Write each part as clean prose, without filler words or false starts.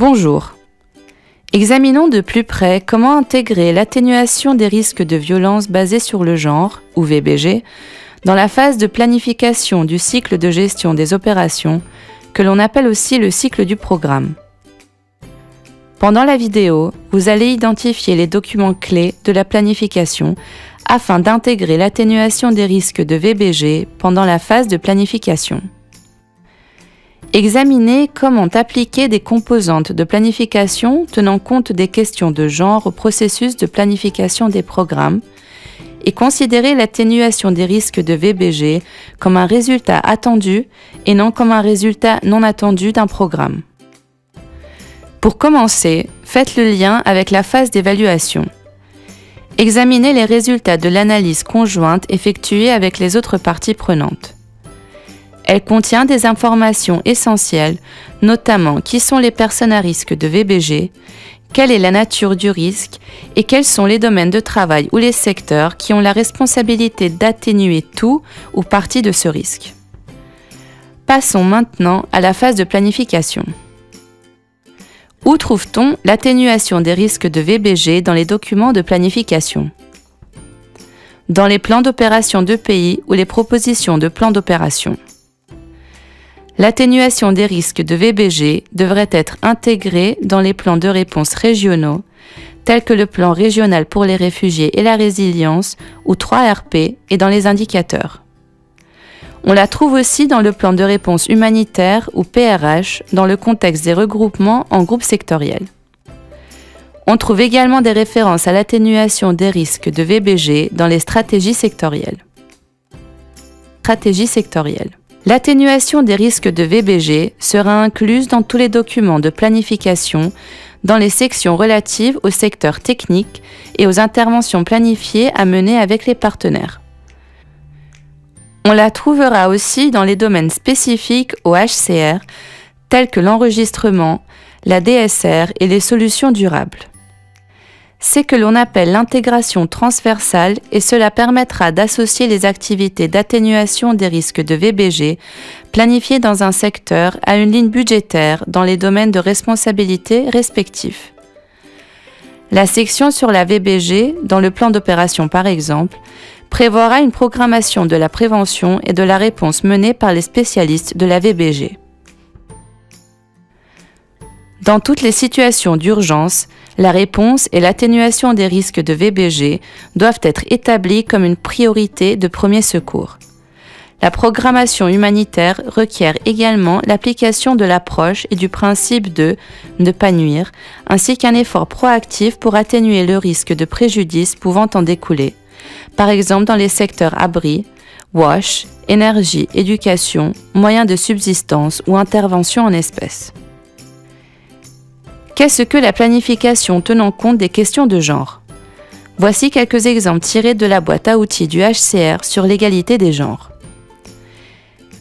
Bonjour. Examinons de plus près comment intégrer l'atténuation des risques de violence basés sur le genre, ou VBG, dans la phase de planification du cycle de gestion des opérations, que l'on appelle aussi le cycle du programme. Pendant la vidéo, vous allez identifier les documents clés de la planification afin d'intégrer l'atténuation des risques de VBG pendant la phase de planification. Examinez comment appliquer des composantes de planification tenant compte des questions de genre au processus de planification des programmes et considérer l'atténuation des risques de VBG comme un résultat attendu et non comme un résultat non attendu d'un programme. Pour commencer, faites le lien avec la phase d'évaluation. Examinez les résultats de l'analyse conjointe effectuée avec les autres parties prenantes. Elle contient des informations essentielles, notamment qui sont les personnes à risque de VBG, quelle est la nature du risque et quels sont les domaines de travail ou les secteurs qui ont la responsabilité d'atténuer tout ou partie de ce risque. Passons maintenant à la phase de planification. Où trouve-t-on l'atténuation des risques de VBG dans les documents de planification? Dans les plans d'opération de pays ou les propositions de plans d'opération. L'atténuation des risques de VBG devrait être intégrée dans les plans de réponse régionaux, tels que le plan régional pour les réfugiés et la résilience, ou 3RP, et dans les indicateurs. On la trouve aussi dans le plan de réponse humanitaire, ou PRH, dans le contexte des regroupements en groupes sectoriels. On trouve également des références à l'atténuation des risques de VBG dans les stratégies sectorielles. Stratégie sectorielle. L'atténuation des risques de VBG sera incluse dans tous les documents de planification, dans les sections relatives au secteur technique et aux interventions planifiées à mener avec les partenaires. On la trouvera aussi dans les domaines spécifiques au HCR, tels que l'enregistrement, la DSR et les solutions durables. C'est que l'on appelle l'intégration transversale et cela permettra d'associer les activités d'atténuation des risques de VBG planifiées dans un secteur à une ligne budgétaire dans les domaines de responsabilité respectifs. La section sur la VBG, dans le plan d'opération par exemple, prévoira une programmation de la prévention et de la réponse menée par les spécialistes de la VBG. Dans toutes les situations d'urgence, la réponse et l'atténuation des risques de VBG doivent être établies comme une priorité de premier secours. La programmation humanitaire requiert également l'application de l'approche et du principe de ne pas nuire, ainsi qu'un effort proactif pour atténuer le risque de préjudice pouvant en découler, par exemple dans les secteurs abri, WASH, énergie, éducation, moyens de subsistance ou intervention en espèces. Qu'est-ce que la planification tenant compte des questions de genre? Voici quelques exemples tirés de la boîte à outils du HCR sur l'égalité des genres.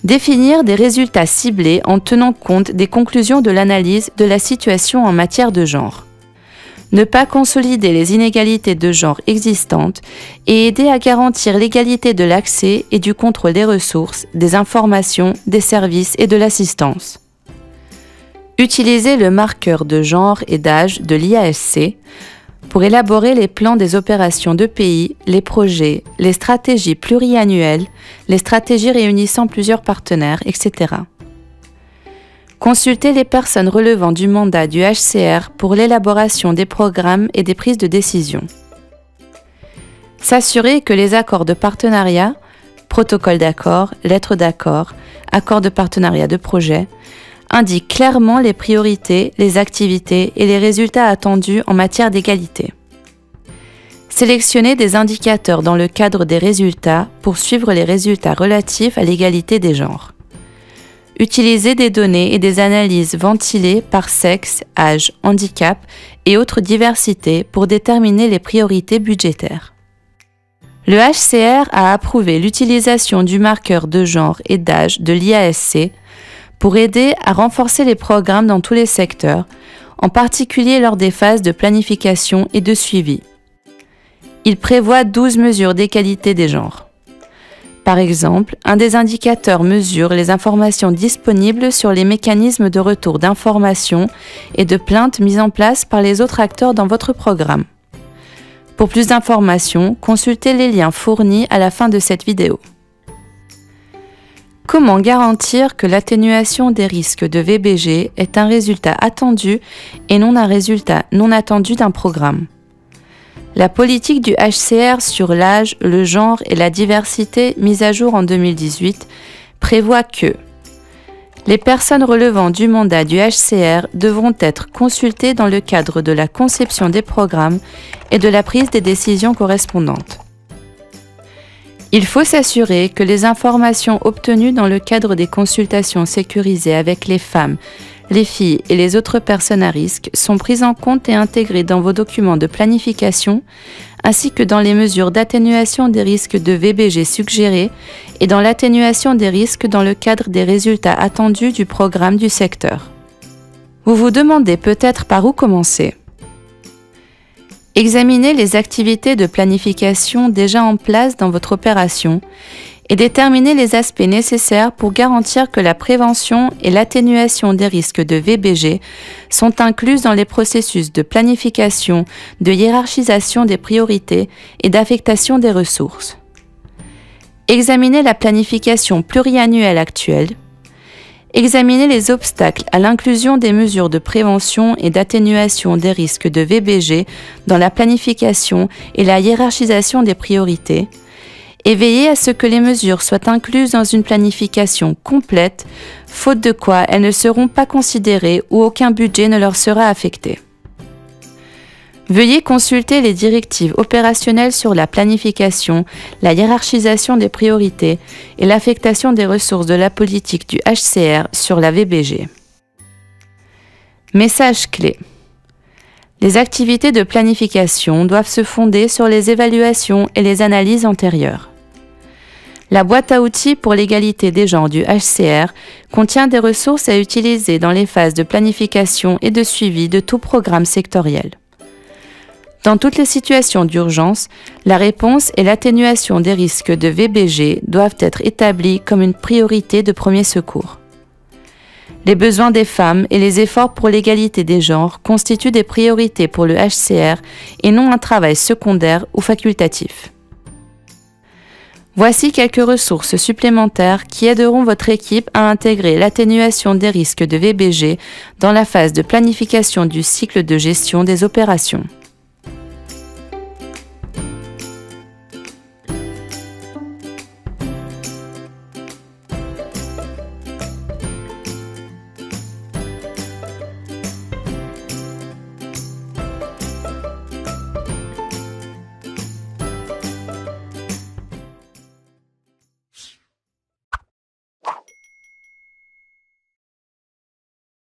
Définir des résultats ciblés en tenant compte des conclusions de l'analyse de la situation en matière de genre. Ne pas consolider les inégalités de genre existantes et aider à garantir l'égalité de l'accès et du contrôle des ressources, des informations, des services et de l'assistance. Utiliser le marqueur de genre et d'âge de l'IASC pour élaborer les plans des opérations de pays, les projets, les stratégies pluriannuelles, les stratégies réunissant plusieurs partenaires, etc. Consulter les personnes relevant du mandat du HCR pour l'élaboration des programmes et des prises de décision. S'assurer que les accords de partenariat, protocoles d'accord, lettres d'accord, accords de partenariat de projet, indique clairement les priorités, les activités et les résultats attendus en matière d'égalité. Sélectionner des indicateurs dans le cadre des résultats pour suivre les résultats relatifs à l'égalité des genres. Utiliser des données et des analyses ventilées par sexe, âge, handicap et autres diversités pour déterminer les priorités budgétaires. Le HCR a approuvé l'utilisation du marqueur de genre et d'âge de l'IASC pour aider à renforcer les programmes dans tous les secteurs, en particulier lors des phases de planification et de suivi. Il prévoit 12 mesures d'égalité des genres. Par exemple, un des indicateurs mesure les informations disponibles sur les mécanismes de retour d'informations et de plaintes mis en place par les autres acteurs dans votre programme. Pour plus d'informations, consultez les liens fournis à la fin de cette vidéo. Comment garantir que l'atténuation des risques de VBG est un résultat attendu et non un résultat non attendu d'un programme? La politique du HCR sur l'âge, le genre et la diversité mise à jour en 2018 prévoit que les personnes relevant du mandat du HCR devront être consultées dans le cadre de la conception des programmes et de la prise des décisions correspondantes. Il faut s'assurer que les informations obtenues dans le cadre des consultations sécurisées avec les femmes, les filles et les autres personnes à risque sont prises en compte et intégrées dans vos documents de planification, ainsi que dans les mesures d'atténuation des risques de VBG suggérés et dans l'atténuation des risques dans le cadre des résultats attendus du programme du secteur. Vous vous demandez peut-être par où commencer. Examinez les activités de planification déjà en place dans votre opération et déterminez les aspects nécessaires pour garantir que la prévention et l'atténuation des risques de VBG sont incluses dans les processus de planification, de hiérarchisation des priorités et d'affectation des ressources. Examinez la planification pluriannuelle actuelle. Examinez les obstacles à l'inclusion des mesures de prévention et d'atténuation des risques de VBG dans la planification et la hiérarchisation des priorités. Et veillez à ce que les mesures soient incluses dans une planification complète, faute de quoi elles ne seront pas considérées ou aucun budget ne leur sera affecté. Veuillez consulter les directives opérationnelles sur la planification, la hiérarchisation des priorités et l'affectation des ressources de la politique du HCR sur la VBG. Message clé. Les activités de planification doivent se fonder sur les évaluations et les analyses antérieures. La boîte à outils pour l'égalité des genres du HCR contient des ressources à utiliser dans les phases de planification et de suivi de tout programme sectoriel. Dans toutes les situations d'urgence, la réponse et l'atténuation des risques de VBG doivent être établies comme une priorité de premier secours. Les besoins des femmes et les efforts pour l'égalité des genres constituent des priorités pour le HCR et non un travail secondaire ou facultatif. Voici quelques ressources supplémentaires qui aideront votre équipe à intégrer l'atténuation des risques de VBG dans la phase de planification du cycle de gestion des opérations.